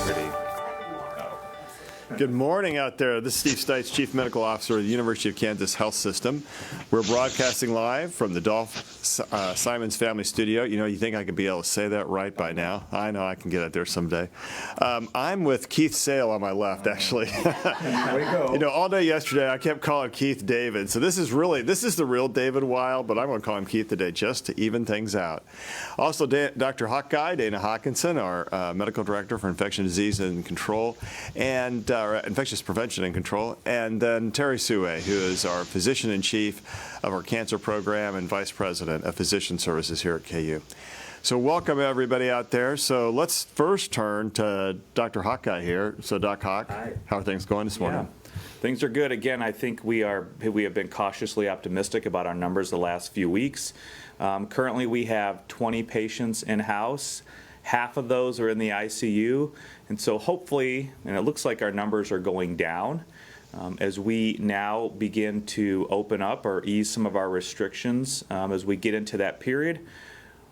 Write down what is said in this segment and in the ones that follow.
Pretty. Good morning out there. This is Steve Stites, Chief Medical Officer of the University of Kansas Health System. We're broadcasting live from the Dolph Simons Family Studio. You know, you think I could be able to say that right by now. I know I can get it there someday. I'm with Keith Sale on my left, actually. There we go. You know, all day yesterday I kept calling Keith David. So this is the real David Wild, but I'm going to call him Keith today just to even things out. Also, Dr. Hawkeye, Dana Hawkinson, our Medical Director for Infectious Disease and Control, and Infectious Prevention and Control, and then Terry Tsue, who is our Physician-in-Chief of our Cancer Program and Vice President of Physician Services here at KU. So welcome everybody out there. So let's first turn to Dr. Hawkeye here. So Doc Hawk, Hi. How are things going this morning? Yeah. Things are good. Again, I think we have been cautiously optimistic about our numbers the last few weeks. Currently, we have 20 patients in-house. Half of those are in the ICU, and so hopefully, and it looks like our numbers are going down, as we now begin to open up or ease some of our restrictions as we get into that period.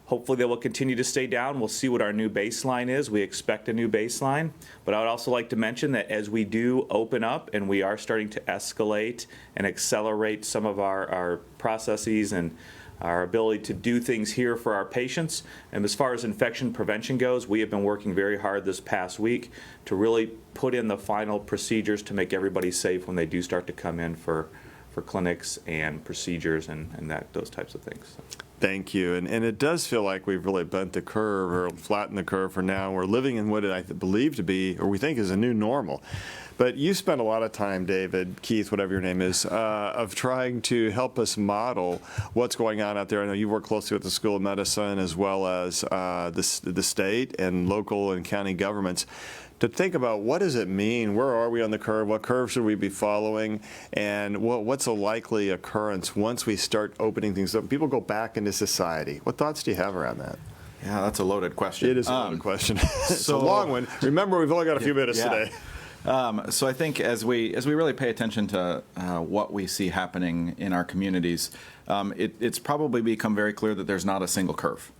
Hopefully they will continue to stay down. We'll see what our new baseline is. We expect a new baseline, but I would also like to mention that as we do open up and we are starting to escalate and accelerate some of our processes and our ability to do things here for our patients. And as far as infection prevention goes, we have been working very hard this past week to really put in the final procedures to make everybody safe when they do start to come in for clinics and procedures and those types of things. Thank you. And it does feel like we've really bent the curve or flattened the curve for now. We're living in what I believe to be, or we think is a new normal. But you spent a lot of time, David, Keith, whatever your name is, of trying to help us model what's going on out there. I know you work closely with the School of Medicine as well as the state and local and county governments to think about what does it mean, where are we on the curve, what curve should we be following, and what's a likely occurrence once we start opening things up. People go back into society. What thoughts do you have around that? Yeah, that's a loaded question. It is a loaded question. It's a long one. Remember, we've only got a few minutes today. So I think as we really pay attention to what we see happening in our communities, it's probably become very clear that there's not a single curve.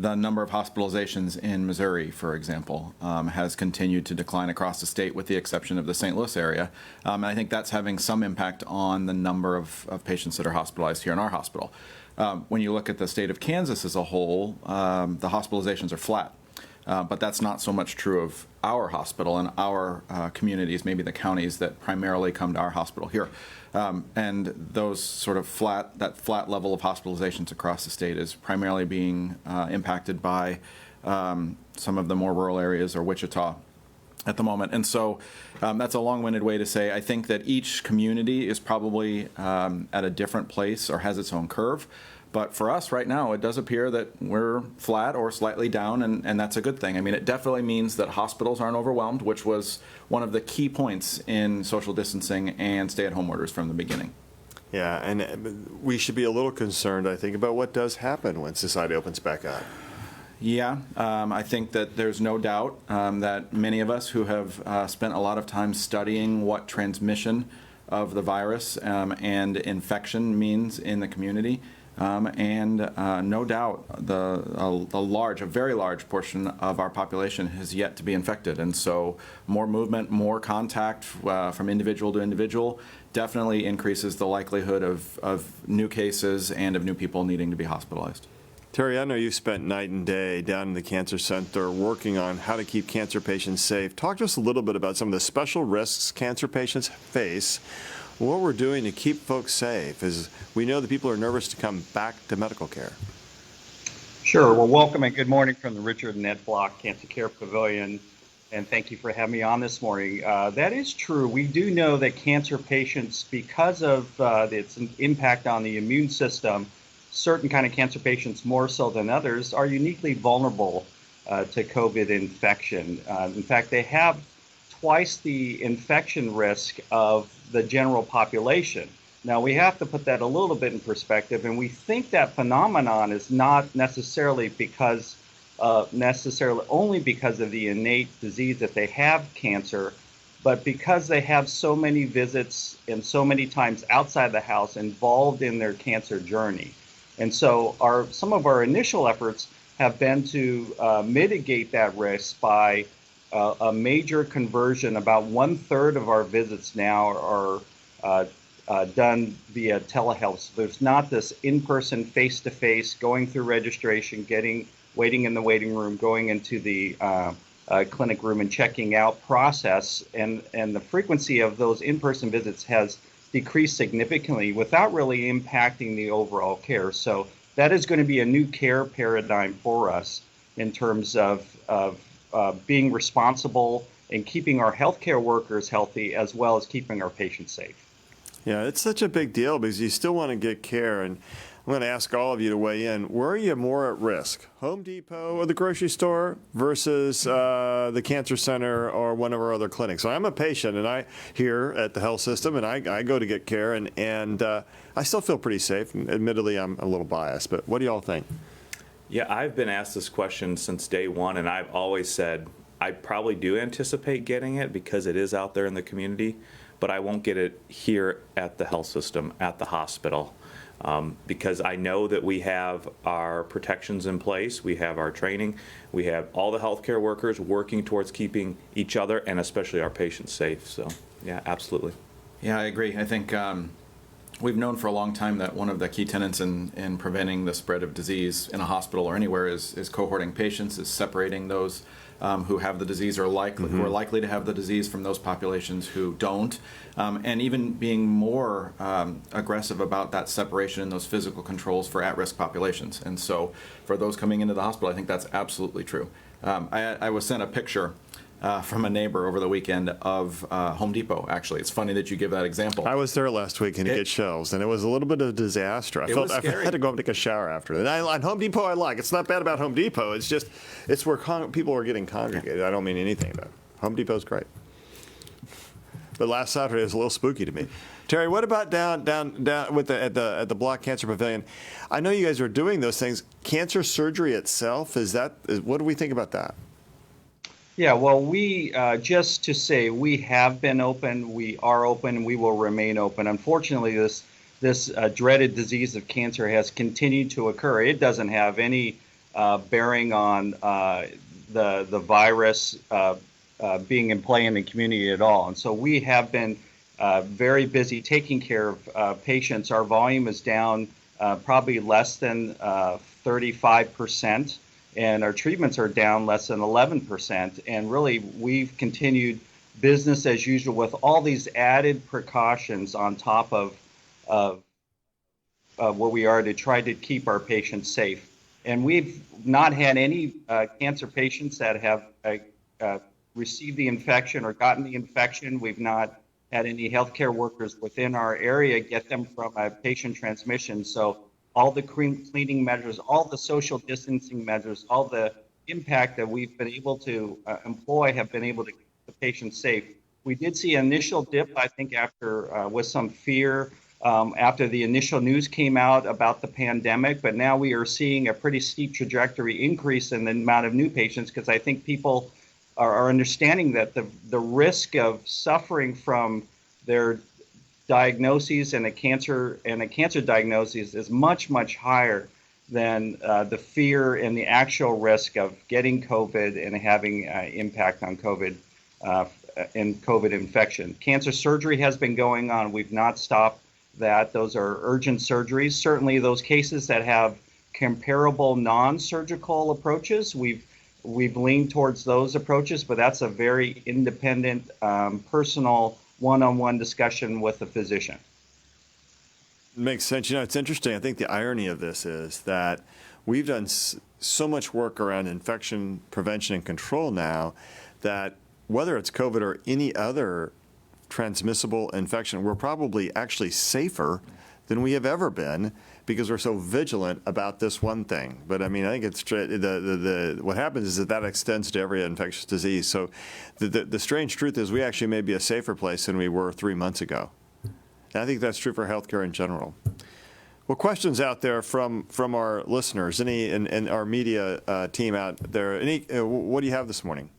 The number of hospitalizations in Missouri, for example, has continued to decline across the state with the exception of the St. Louis area. And I think that's having some impact on the number of patients that are hospitalized here in our hospital. When you look at the state of Kansas as a whole, the hospitalizations are flat. But that's not so much true of our hospital and our communities, maybe the counties that primarily come to our hospital here. And those sort of flat level of hospitalizations across the state is primarily being impacted by some of the more rural areas or Wichita at the moment. And so that's a long-winded way to say I think that each community is probably at a different place or has its own curve. But for us right now, it does appear that we're flat or slightly down, and that's a good thing. I mean, it definitely means that hospitals aren't overwhelmed, which was one of the key points in social distancing and stay-at-home orders from the beginning. Yeah, and we should be a little concerned, I think, about what does happen when society opens back up. Yeah, I think that there's no doubt that many of us who have spent a lot of time studying what transmission of the virus and infection means in the community, and no doubt a very large portion of our population has yet to be infected. And so more movement, more contact from individual to individual definitely increases the likelihood of new cases and of new people needing to be hospitalized. Terry, I know you spent night and day down in the Cancer Center working on how to keep cancer patients safe. Talk to us a little bit about some of the special risks cancer patients face, what we're doing to keep folks safe, as we know that people are nervous to come back to medical care. Sure. Well, welcome and good morning from the Richard and Ed Block Cancer Care Pavilion, and thank you for having me on this morning. That is true. We do know that cancer patients, because of its impact on the immune system, certain kind of cancer patients more so than others are uniquely vulnerable to COVID infection. In fact, they have twice the infection risk of the general population. Now, we have to put that a little bit in perspective, and we think that phenomenon is not necessarily only because of the innate disease that they have cancer, but because they have so many visits and so many times outside the house involved in their cancer journey. And so some of our initial efforts have been to mitigate that risk by a major conversion. About 1/3 of our visits now are done via telehealth. So there's not this in-person, face-to-face, going through registration, waiting in the waiting room, going into the clinic room and checking out process. And the frequency of those in-person visits has decreased significantly without really impacting the overall care. So that is going to be a new care paradigm for us in terms of being responsible and keeping our healthcare workers healthy as well as keeping our patients safe. Yeah, it's such a big deal because you still want to get care. And I'm going to ask all of you to weigh in. Where are you more at risk? Home Depot or the grocery store versus the cancer center or one of our other clinics? So I'm a patient and I here at the health system and I go to get care and I still feel pretty safe. And admittedly, I'm a little biased, but what do y'all think? Yeah, I've been asked this question since day one, and I've always said I probably do anticipate getting it because it is out there in the community, but I won't get it here at the health system, at the hospital, because I know that we have our protections in place, we have our training, we have all the healthcare workers working towards keeping each other and especially our patients safe. So, yeah, absolutely. Yeah, I agree. I think we've known for a long time that one of the key tenets in preventing the spread of disease in a hospital or anywhere is cohorting patients, is separating those who have the disease or who are likely to have the disease from those populations who don't, and even being more aggressive about that separation and those physical controls for at-risk populations. And so for those coming into the hospital, I think that's absolutely true. I was sent a picture from a neighbor over the weekend of Home Depot, actually. It's funny that you give that example. I was there last week to get shelves, and it was a little bit of a disaster. I had to go and take a shower after it. And Home Depot I like. It's not bad about Home Depot. It's just, it's where people are getting congregated. I don't mean anything about it. Home Depot's great. But last Saturday was a little spooky to me. Terry, what about down with at the Block Cancer Pavilion? I know you guys are doing those things. Cancer surgery itself, what do we think about that? Yeah, well, we, just to say, we have been open, we are open, and we will remain open. Unfortunately, this dreaded disease of cancer has continued to occur. It doesn't have any bearing on the virus being in play in the community at all. And so we have been very busy taking care of patients. Our volume is down probably less than 35%. And our treatments are down less than 11%. And really, we've continued business as usual with all these added precautions on top of what we are to try to keep our patients safe. And we've not had any cancer patients that have received the infection or gotten the infection. We've not had any healthcare workers within our area get them from a patient transmission. So all the cleaning measures, all the social distancing measures, all the impact that we've been able to employ have been able to keep the patients safe. We did see an initial dip, I think, after with some fear after the initial news came out about the pandemic, but now we are seeing a pretty steep trajectory increase in the amount of new patients because I think people are understanding that the risk of suffering from their diagnoses and a cancer diagnosis is much, much higher than the fear and the actual risk of getting COVID and having impact on COVID and COVID infection. Cancer surgery has been going on. We've not stopped that. Those are urgent surgeries. Certainly those cases that have comparable non-surgical approaches, we've leaned towards those approaches, but that's a very independent, personal, one-on-one discussion with the physician. Makes sense. It's interesting. I think the irony of this is that we've done so much work around infection prevention and control now that whether it's COVID or any other transmissible infection, we're probably actually safer than we have ever been because we're so vigilant about this one thing. But I mean, I think it's what happens is that extends to every infectious disease. So the strange truth is we actually may be a safer place than we were 3 months ago. And I think that's true for healthcare in general. Well, questions out there from our listeners, and our media team out there. What do you have this morning?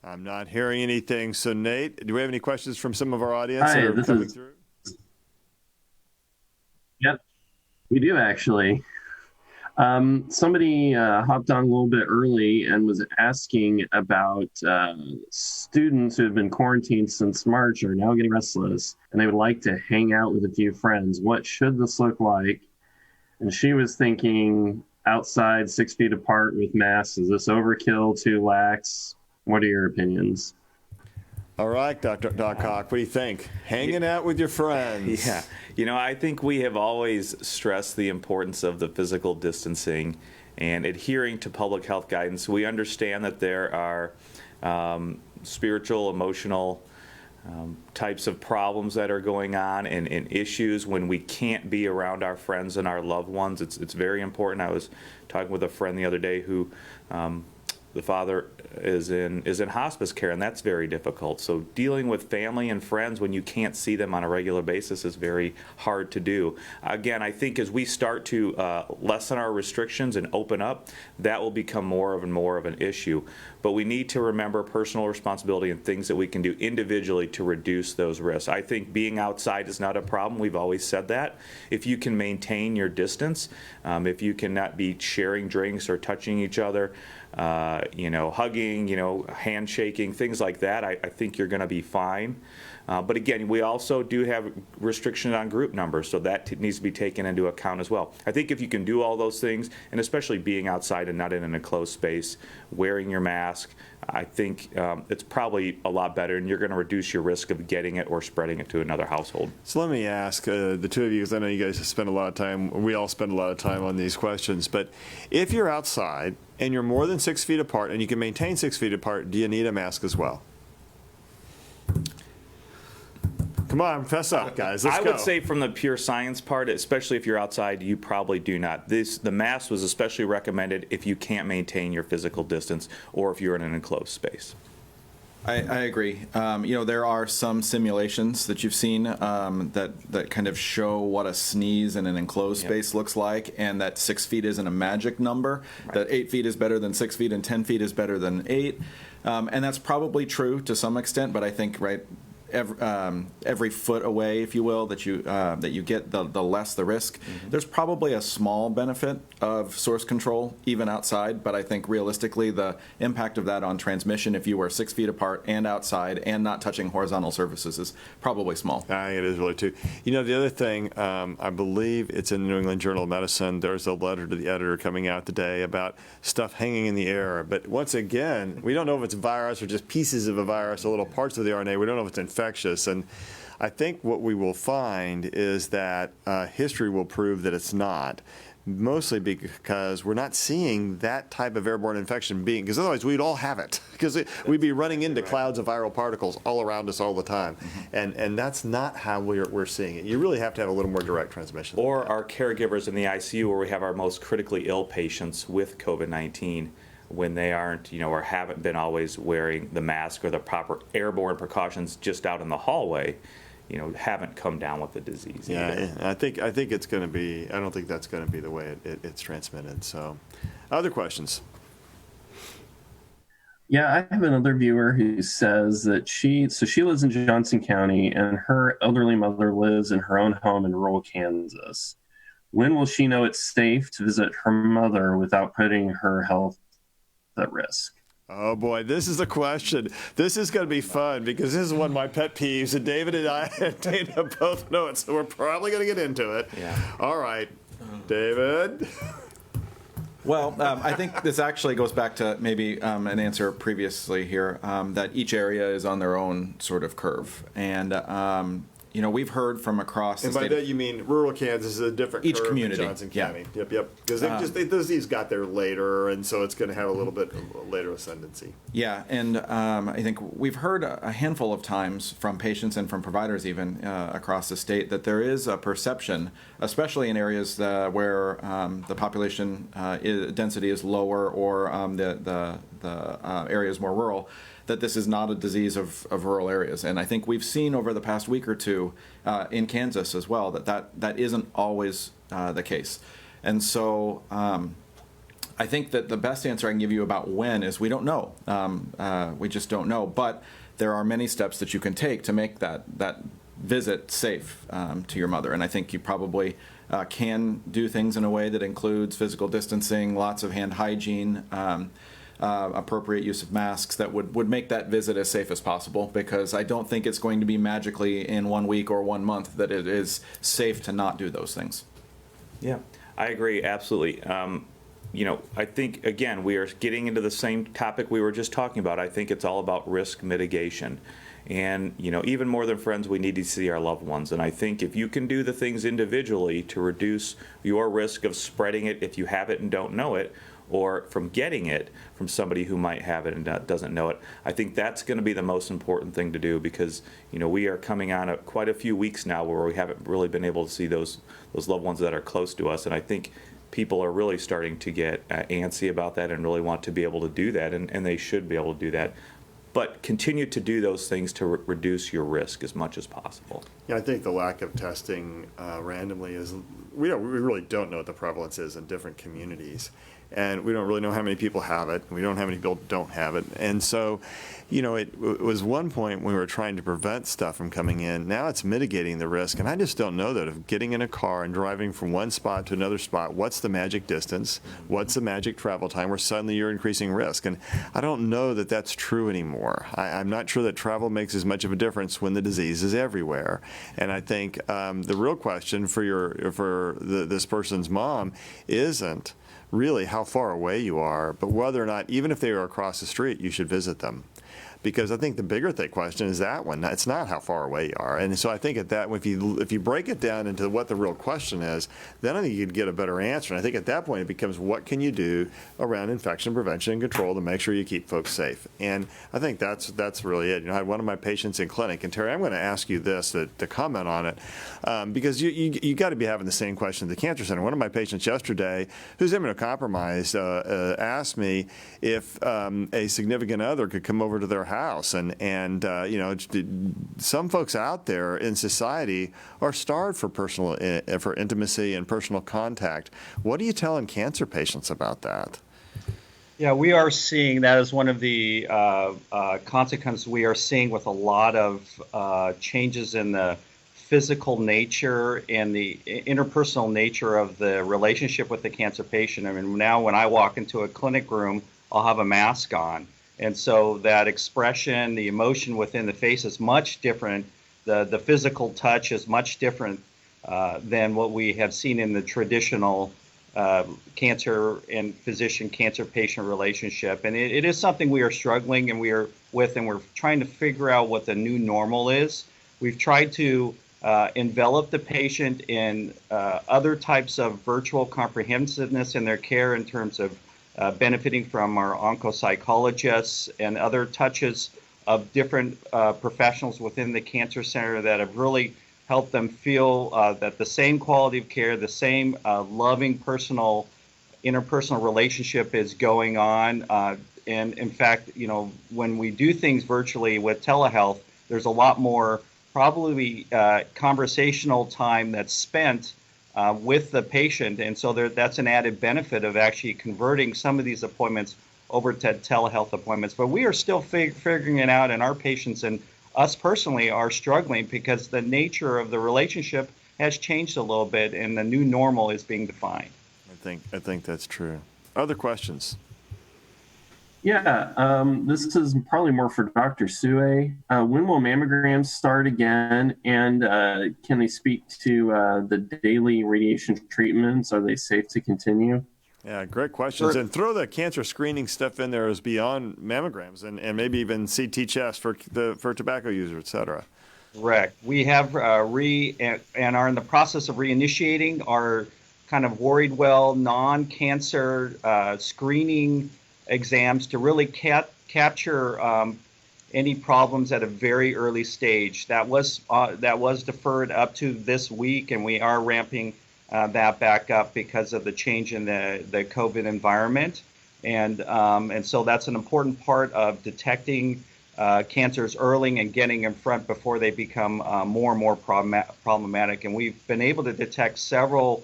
I'm not hearing anything. So, Nate, do we have any questions from some of our audience that are coming through? Yep. We do actually. Somebody hopped on a little bit early and was asking about students who have been quarantined since March are now getting restless and they would like to hang out with a few friends. What should this look like? And she was thinking outside, 6 feet apart with masks. Is this overkill, too lax? What are your opinions? All right, Dr. Doc Cock, what do you think? Hanging out with your friends. Yeah. I think we have always stressed the importance of the physical distancing and adhering to public health guidance. We understand that there are spiritual, emotional types of problems that are going on and issues when we can't be around our friends and our loved ones. It's very important. I was talking with a friend the other day who the father is in hospice care, and that's very difficult. So dealing with family and friends when you can't see them on a regular basis is very hard to do. Again, I think as we start to lessen our restrictions and open up, that will become more of an issue. But we need to remember personal responsibility and things that we can do individually to reduce those risks. I think being outside is not a problem. We've always said that. If you can maintain your distance, if you cannot be sharing drinks or touching each other, hugging, handshaking, things like that, I think you're going to be fine. But again, we also do have restrictions on group numbers, so that needs to be taken into account as well. I think if you can do all those things, and especially being outside and not in an enclosed space, wearing your mask, I think it's probably a lot better, and you're going to reduce your risk of getting it or spreading it to another household. So let me ask the two of you, because I know you guys have spent a lot of time, we all spend a lot of time on these questions, but if you're outside and you're more than 6 feet apart and you can maintain 6 feet apart, do you need a mask as well? Come on, fess up, guys. Let's go. I would say from the pure science part, especially if you're outside, you probably do not. The mask was especially recommended if you can't maintain your physical distance or if you're in an enclosed space. I agree. There are some simulations that you've seen that kind of show what a sneeze in an enclosed space looks like, and that 6 feet isn't a magic number, right. That 8 feet is better than 6 feet and 10 feet is better than 8. And that's probably true to some extent, but I think, every foot away, if you will, that you get, the less the risk. Mm-hmm. There's probably a small benefit of source control even outside, but I think realistically the impact of that on transmission, if you were 6 feet apart and outside and not touching horizontal surfaces, is probably small. I think it is really too. The other thing, I believe it's in the New England Journal of Medicine, there's a letter to the editor coming out today about stuff hanging in the air. But once again, we don't know if it's virus or just pieces of a virus or little parts of the RNA. We don't know if it's infectious. And I think what we will find is that history will prove that it's not, mostly because we're not seeing that type of airborne infection being, because otherwise we'd all have it, because we'd be running into clouds of viral particles all around us all the time. Mm-hmm. And that's not how we're seeing it. You really have to have a little more direct transmission. Or our caregivers in the ICU, where we have our most critically ill patients with COVID-19, when they aren't, or haven't been always wearing the mask or the proper airborne precautions just out in the hallway, haven't come down with the disease. Yeah, I think it's going to be, I don't think that's going to be the way it's transmitted. So, other questions? Yeah, I have another viewer who says that she lives in Johnson County and her elderly mother lives in her own home in rural Kansas. When will she know it's safe to visit her mother without putting her health at risk? Oh boy, this is a question. This is going to be fun because this is one of my pet peeves, and David and I and Dana both know it, so we're probably going to get into it. Yeah. All right, David. Well, I think this actually goes back to maybe an answer previously here, that each area is on their own sort of curve. And we've heard from across the state. And by that you mean rural Kansas is a different each curve community. than Johnson County. Yep. Because those disease got there later, and so it's going to have a little bit later ascendancy. Yeah, and I think we've heard a handful of times from patients and from providers even across the state that there is a perception, especially in areas where the population density is lower or the area is more rural, that this is not a disease of rural areas. And I think we've seen over the past week or two in Kansas as well that isn't always the case. And so I think that the best answer I can give you about when is we don't know. We just don't know. But there are many steps that you can take to make that visit safe to your mother. And I think you probably can do things in a way that includes physical distancing, lots of hand hygiene, appropriate use of masks that would make that visit as safe as possible, because I don't think it's going to be magically in 1 week or 1 month that it is safe to not do those things. Yeah, I agree, absolutely. I think, again, we are getting into the same topic we were just talking about. I think it's all about risk mitigation. And, even more than friends, we need to see our loved ones. And I think if you can do the things individually to reduce your risk of spreading it if you have it and don't know it, or from getting it from somebody who might have it and doesn't know it, I think that's going to be the most important thing to do, because, we are coming on quite a few weeks now where we haven't really been able to see those loved ones that are close to us. And I think people are really starting to get antsy about that and really want to be able to do that, and they should be able to do that. But continue to do those things to reduce your risk as much as possible. Yeah, I think the lack of testing randomly is, we really don't know what the prevalence is in different communities. And we don't really know how many people have it. We don't know how many people don't have it. And so, it was one point when we were trying to prevent stuff from coming in. Now it's mitigating the risk. And I just don't know that of getting in a car and driving from one spot to another spot, what's the magic distance? What's the magic travel time where suddenly you're increasing risk? And I don't know that that's true anymore. I'm not sure that travel makes as much of a difference when the disease is everywhere. And I think the real question for this person's mom isn't really how far away you are, but whether or not, even if they are across the street, you should visit them. Because I think the bigger question is that one. It's not how far away you are. And so I think if you break it down into what the real question is, then I think you'd get a better answer. And I think at that point it becomes, what can you do around infection prevention and control to make sure you keep folks safe? And I think that's really it. I had one of my patients in clinic, and Terry, I'm going to ask you this to comment on it, because you got to be having the same question at the cancer center. One of my patients yesterday, who's immunocompromised, asked me if a significant other could come over to their house, and some folks out there in society are starved for intimacy and personal contact. What are you telling cancer patients about that? Yeah, we are seeing that as one of the consequences we are seeing with a lot of changes in the physical nature and the interpersonal nature of the relationship with the cancer patient. I mean, now when I walk into a clinic room, I'll have a mask on. And so that expression, the emotion within the face is much different. The physical touch is much different than what we have seen in the traditional cancer and physician cancer patient relationship. And it is something we are struggling and we're trying to figure out what the new normal is. We've tried to envelop the patient in other types of virtual comprehensiveness in their care in terms of benefiting from our oncopsychologists and other touches of different professionals within the cancer center that have really helped them feel that the same quality of care, the same loving interpersonal relationship is going on. And in fact, when we do things virtually with telehealth, there's a lot more probably conversational time that's spent with the patient, and so that's an added benefit of actually converting some of these appointments over to telehealth appointments. But we are still figuring it out, and our patients and us personally are struggling because the nature of the relationship has changed a little bit, and the new normal is being defined. I think that's true. Other questions? Yeah, this is probably more for Dr. Tsue. When will mammograms start again? And can they speak to the daily radiation treatments? Are they safe to continue? Yeah, great questions. Sure. And throw the cancer screening stuff in there as beyond mammograms and maybe even CT chest for tobacco users, et cetera. Correct. We have and are in the process of reinitiating our kind of worried well non-cancer screening exams to really capture any problems at a very early stage. That was deferred up to this week, and we are ramping that back up because of the change in the COVID environment. And so that's an important part of detecting cancers early and getting in front before they become more and more problematic. And we've been able to detect several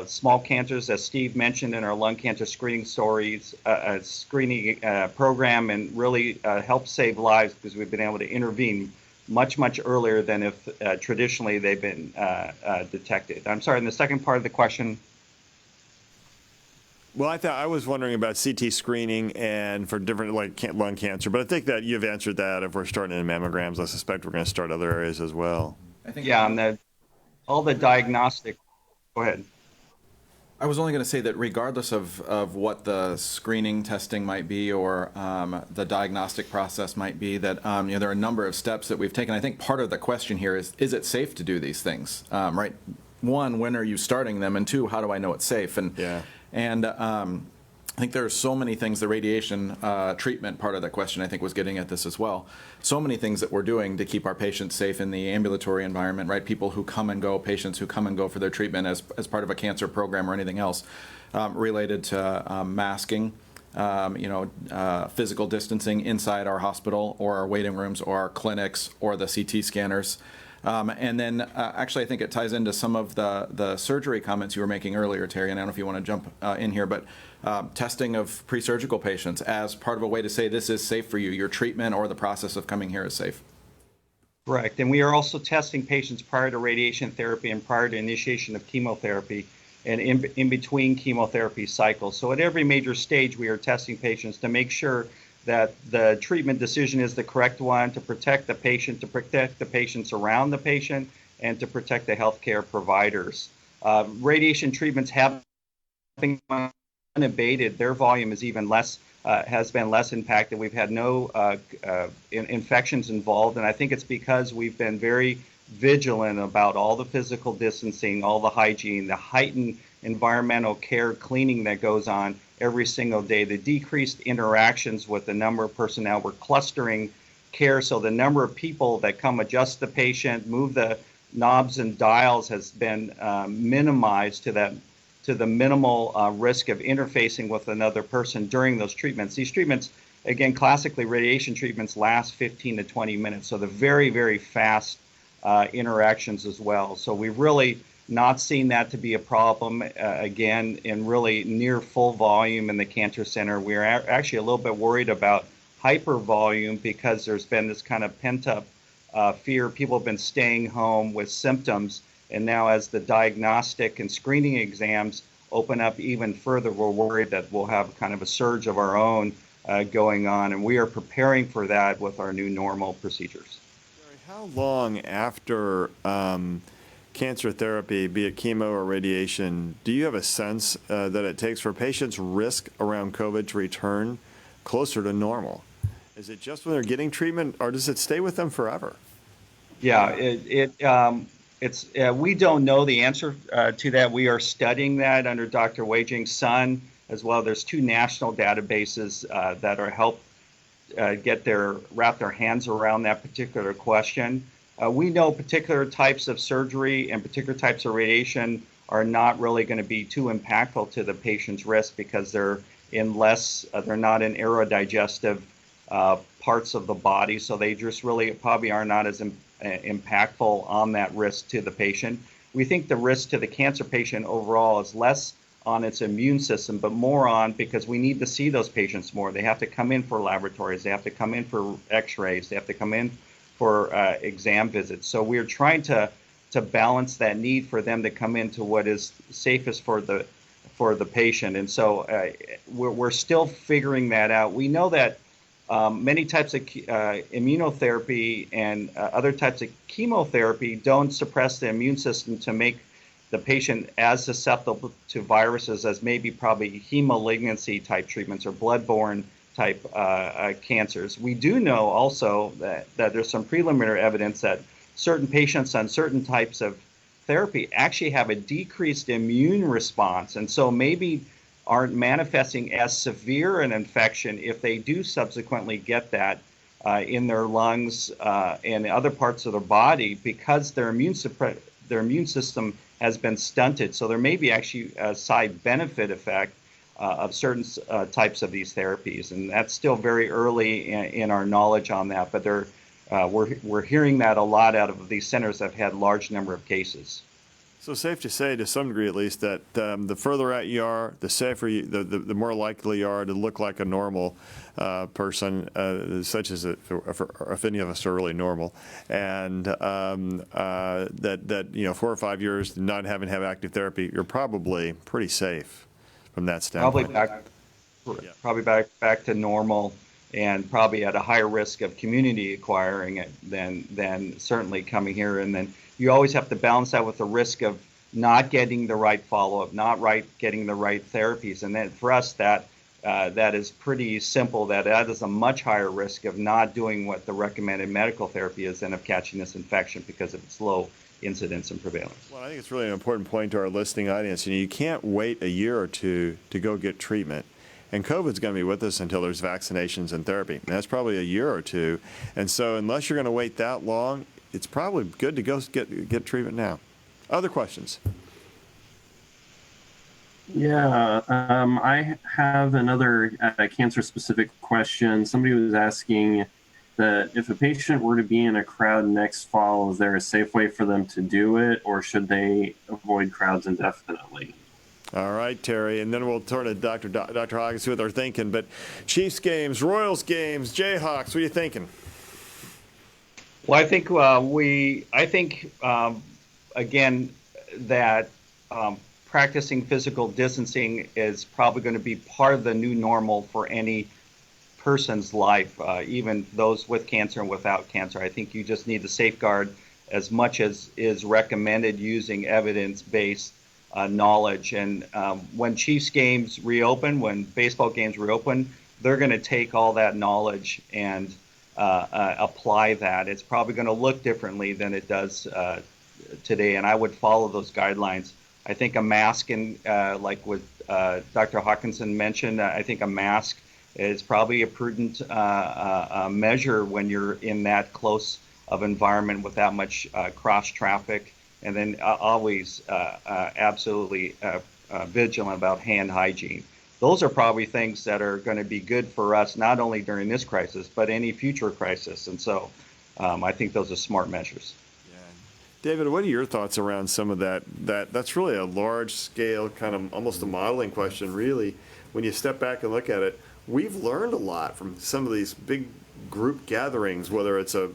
small cancers, as Steve mentioned in our lung cancer screening program, and really help save lives because we've been able to intervene much earlier than if traditionally they've been detected. I'm sorry, in the second part of the question. Well, I was wondering about CT screening and for different lung cancer, but I think that you've answered that. If we're starting in mammograms, I suspect we're going to start other areas as well. I think Yeah, and all the diagnostic. Go ahead. I was only going to say that regardless of what the screening testing might be or the diagnostic process might be, that there are a number of steps that we've taken. I think part of the question here is it safe to do these things? Right? One, when are you starting them? And two, how do I know it's safe? And I think there are so many things. The radiation treatment part of the question, I think, was getting at this as well. So many things that we're doing to keep our patients safe in the ambulatory environment, right? People who come and go, patients who come and go for their treatment as part of a cancer program or anything else related to masking, physical distancing inside our hospital or our waiting rooms or our clinics or the CT scanners. And then actually, I think it ties into some of the surgery comments you were making earlier, Terry, and I don't know if you want to jump in here, but testing of pre-surgical patients as part of a way to say this is safe for you, your treatment or the process of coming here is safe. Correct. And we are also testing patients prior to radiation therapy and prior to initiation of chemotherapy and in between chemotherapy cycles. So at every major stage, we are testing patients to make sure that the treatment decision is the correct one to protect the patient, to protect the patients around the patient, and to protect the healthcare providers. Radiation treatments have been unabated. Their volume is even less, has been less impacted. We've had no infections involved, and I think it's because we've been very vigilant about all the physical distancing, all the hygiene, the heightened environmental care cleaning that goes on every single day, the decreased interactions with the number of personnel. We're clustering care, so the number of people that come adjust the patient, move the knobs and dials has been minimized to the minimal risk of interfacing with another person during those treatments. These treatments, again, classically radiation treatments last 15 to 20 minutes, so they're very, very fast interactions as well. So we've really not seen that to be a problem, again, in really near full volume in the cancer center. We're actually a little bit worried about hyper volume because there's been this kind of pent-up fear. People have been staying home with symptoms, and now as the diagnostic and screening exams open up even further, we're worried that we'll have kind of a surge of our own going on, and we are preparing for that with our new normal procedures. How long after cancer therapy, be it chemo or radiation, do you have a sense that it takes for patients' risk around COVID to return closer to normal? Is it just when they're getting treatment, or does it stay with them forever? Yeah, we don't know the answer to that. We are studying that under Dr. Wei Jing's son as well. There's two national databases that are help wrap their hands around that particular question. We know particular types of surgery and particular types of radiation are not really going to be too impactful to the patient's risk because they're not in aerodigestive parts of the body, so they just really probably are not as impactful on that risk to the patient. We think the risk to the cancer patient overall is less on its immune system, but more on because we need to see those patients more. They have to come in for laboratories, they have to come in for x-rays, they have to come in for exam visits. So we're trying to balance that need for them to come into what is safest for the patient. And so we're still figuring that out. We know that many types of immunotherapy and other types of chemotherapy don't suppress the immune system to make the patient as susceptible to viruses as maybe probably hemalignancy type treatments or bloodborne type cancers. We do know also that there's some preliminary evidence that certain patients on certain types of therapy actually have a decreased immune response, and so maybe aren't manifesting as severe an infection if they do subsequently get that in their lungs and other parts of their body because their immune system has been stunted. So there may be actually a side benefit effect of certain types of these therapies, and that's still very early in our knowledge on that. But we're hearing that a lot out of these centers that have had large number of cases. So safe to say, to some degree at least, that the further out you are, the safer, the more likely you are to look like a normal person, such as if any of us are really normal, and that 4 or 5 years not having to have active therapy, you're probably pretty safe from that standpoint. Probably back to normal, and probably at a higher risk of community acquiring it than certainly coming here. And then you always have to balance that with the risk of not getting the right follow-up, getting the right therapies. And then for us, that is pretty simple. That is a much higher risk of not doing what the recommended medical therapy is than of catching this infection because of its low incidence and prevalence. Well, I think it's really an important point to our listening audience. You can't wait a year or two to go get treatment. And COVID's going to be with us until there's vaccinations and therapy. And that's probably a year or two. And so unless you're going to wait that long, it's probably good to go get treatment now. Other questions? Yeah, I have another cancer-specific question. Somebody was asking that if a patient were to be in a crowd next fall, is there a safe way for them to do it, or should they avoid crowds indefinitely? All right, Terry, and then we'll turn to Dr. Hawkins, see what they're thinking. But Chiefs games, Royals games, Jayhawks, what are you thinking? Well, I think again that practicing physical distancing is probably going to be part of the new normal for any person's life, even those with cancer and without cancer. I think you just need to safeguard as much as is recommended using evidence-based knowledge. And when Chiefs games reopen, when baseball games reopen, they're going to take all that knowledge and apply that. It's probably going to look differently than it does today, and I would follow those guidelines. I think a mask, like what Dr. Hawkinson mentioned, I think a mask is probably a prudent measure when you're in that close of environment with that much cross traffic. And then always absolutely vigilant about hand hygiene. Those are probably things that are going to be good for us, not only during this crisis, but any future crisis. And so I think those are smart measures. Yeah. David, what are your thoughts around some of that? That's really a large scale, kind of almost a modeling question, really. When you step back and look at it, we've learned a lot from some of these big group gatherings, whether it's a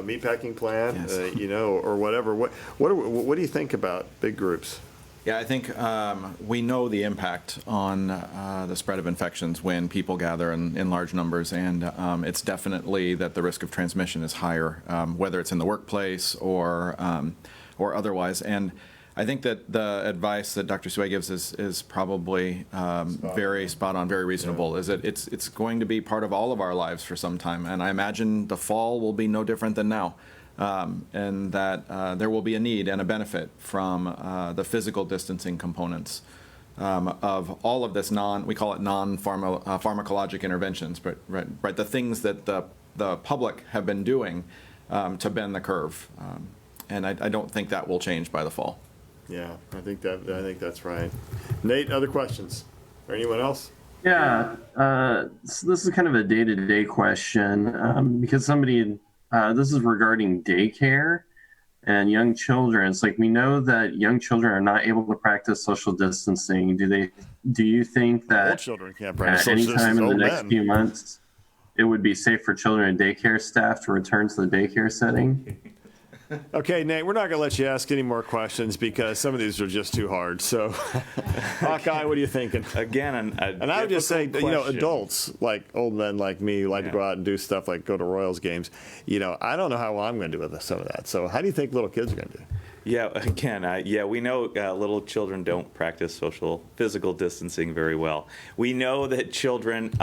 meatpacking plant, Yes. Or whatever. What do you think about big groups? Yeah, I think we know the impact on the spread of infections when people gather in large numbers, and it's definitely that the risk of transmission is higher, whether it's in the workplace or otherwise. And I think that the advice that Dr. Tsue gives is probably very spot on, very reasonable. Yeah. Is that it's going to be part of all of our lives for some time, and I imagine the fall will be no different than now, and that there will be a need and a benefit from the physical distancing components of all of this we call it non-pharmacologic interventions, but right, the things that the public have been doing to bend the curve, and I don't think that will change by the fall. Yeah, I think that's right. Nate, other questions? Or anyone else? Yeah, so this is kind of a day-to-day question because this is regarding daycare and young children. It's like we know that young children are not able to practice social distancing. Do you think that old children can't practice at any social time in the distancing? next few months it would be safe for children and daycare staff to return to the daycare setting? Okay, Nate, we're not going to let you ask any more questions because some of these are just too hard. So, Hawkeye, what are you thinking? Again, and I would just say, question. adults, like old men like me, who like to go out and do stuff like go to Royals games. I don't know how well I'm going to do with some of that. So, how do you think little kids are going to do? Yeah, again, we know little children don't practice physical distancing very well. We know that children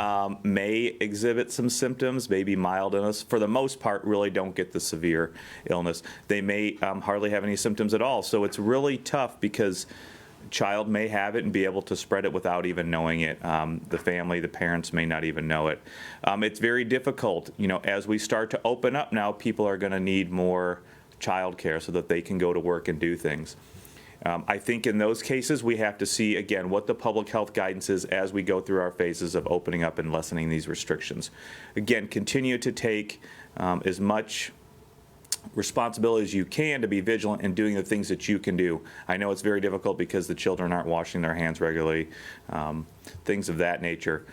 may exhibit some symptoms, maybe mild illness. For the most part, really don't get the severe illness. They may hardly have any symptoms at all. So it's really tough because a child may have it and be able to spread it without even knowing it. The family, the parents may not even know it. It's very difficult. As we start to open up now, people are going to need more childcare so that they can go to work and do things. I think in those cases we have to see again what the public health guidance is as we go through our phases of opening up and lessening these restrictions. Again, continue to take as much responsibilities you can to be vigilant in doing the things that you can do. I know it's very difficult because the children aren't washing their hands regularly, things of that nature.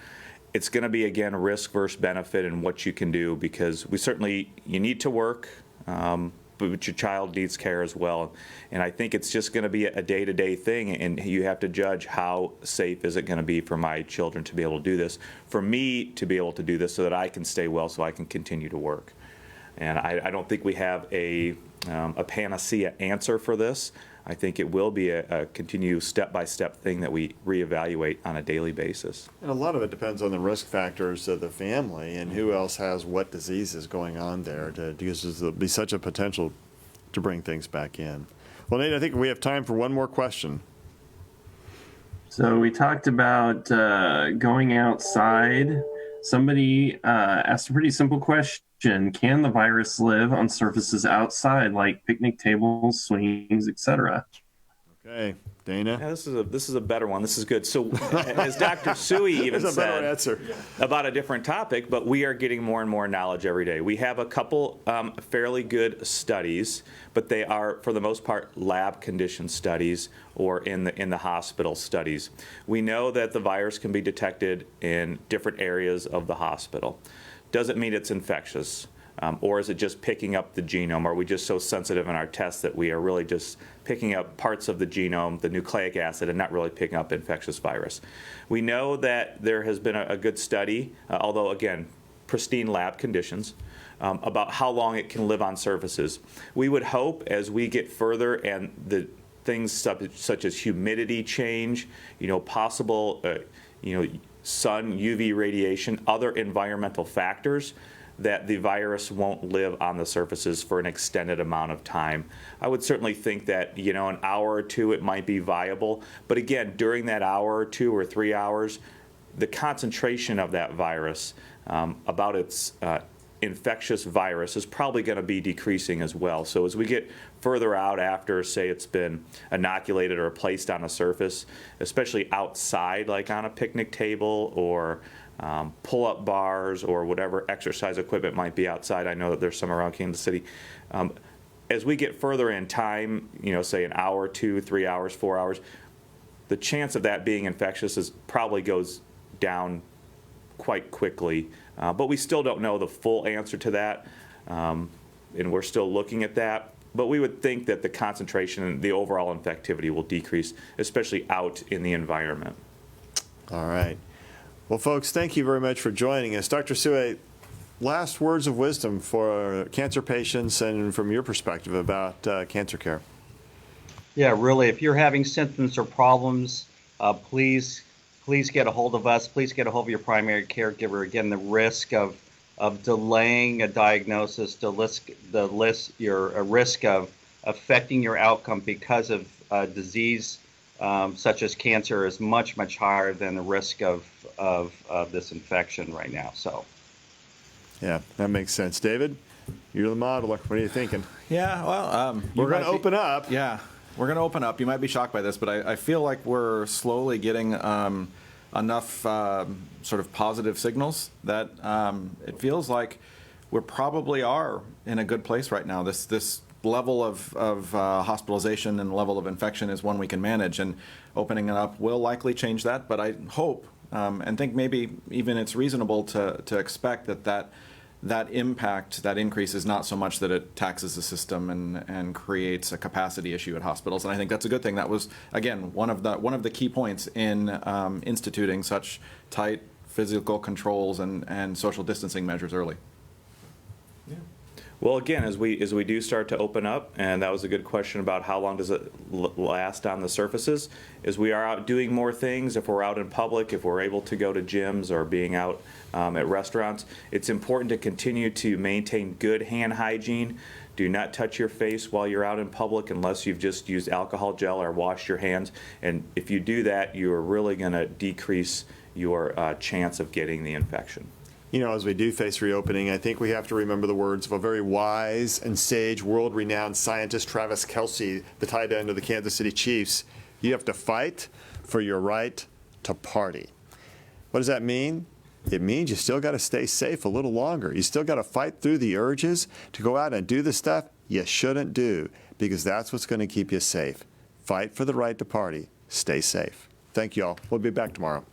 It's going to be, again, risk versus benefit in what you can do, because you need to work, but your child needs care as well. And I think it's just going to be a day-to-day thing, and you have to judge how safe is it going to be for my children to be able to do this, for me to be able to do this so that I can stay well, so I can continue to work. And I don't think we have a panacea answer for this. I think it will be a continued step-by-step thing that we reevaluate on a daily basis. And a lot of it depends on the risk factors of the family and who else has what diseases going on there, because there'll be such a potential to bring things back in. Well, Nate, I think we have time for one more question. So we talked about going outside. Somebody asked a pretty simple question. Can the virus live on surfaces outside, like picnic tables, swings, etc.? Okay, Dana? Yeah, this is a better one. This is good. So as Dr. Tsue even There's a better said answer. about a different topic, but we are getting more and more knowledge every day. We have a couple fairly good studies, but they are, for the most part, lab condition studies or in the hospital studies. We know that the virus can be detected in different areas of the hospital. Doesn't mean it's infectious, or is it just picking up the genome? Are we just so sensitive in our tests that we are really just picking up parts of the genome, the nucleic acid, and not really picking up infectious virus? We know that there has been a good study, although again, pristine lab conditions, about how long it can live on surfaces. We would hope as we get further and the things such as humidity change, possible, sun, UV radiation, other environmental factors, that the virus won't live on the surfaces for an extended amount of time. I would certainly think that, an hour or two it might be viable, but again, during that hour or 2 or 3 hours, the concentration of that virus, about its infectious virus, is probably going to be decreasing as well. So as we get further out after, say, it's been inoculated or placed on a surface, especially outside, like on a picnic table or pull-up bars or whatever exercise equipment might be outside. I know that there's some around Kansas City. As we get further in time, say an hour, 2, 3 hours, 4 hours, the chance of that being infectious probably goes down quite quickly. But we still don't know the full answer to that, and we're still looking at that. But we would think that the concentration and the overall infectivity will decrease, especially out in the environment. All right. Well, folks, thank you very much for joining us. Dr. Tsue, last words of wisdom for cancer patients and from your perspective about cancer care. Yeah, really, if you're having symptoms or problems, please get a hold of us. Please get a hold of your primary caregiver. Again, the risk of delaying a diagnosis, a risk of affecting your outcome because of disease such as cancer is much, much higher than the risk of this infection right now. So, yeah, that makes sense. David, you're the modeler. What are you thinking? Yeah, well, we're going to open up. Yeah, we're going to open up. You might be shocked by this, but I feel like we're slowly getting enough sort of positive signals that it feels like we probably are in a good place right now. This level of hospitalization and level of infection is one we can manage, and opening it up will likely change that. But I hope and think maybe even it's reasonable to expect that impact, that increase, is not so much that it taxes the system and creates a capacity issue at hospitals. And I think that's a good thing. That was, again, one of the key points in instituting such tight physical controls and social distancing measures early. Well, again, as we do start to open up, and that was a good question about how long does it last on the surfaces, as we are out doing more things, if we're out in public, if we're able to go to gyms or being out at restaurants, it's important to continue to maintain good hand hygiene. Do not touch your face while you're out in public unless you've just used alcohol gel or washed your hands. And if you do that, you are really going to decrease your chance of getting the infection. As we do face reopening, I think we have to remember the words of a very wise and sage, world-renowned scientist, Travis Kelce, the tight end of the Kansas City Chiefs. You have to fight for your right to party. What does that mean? it means you still got to stay safe a little longer. You still got to fight through the urges to go out and do the stuff you shouldn't do, because that's what's going to keep you safe. Fight for the right to party. Stay safe. Thank you all. We'll be back tomorrow.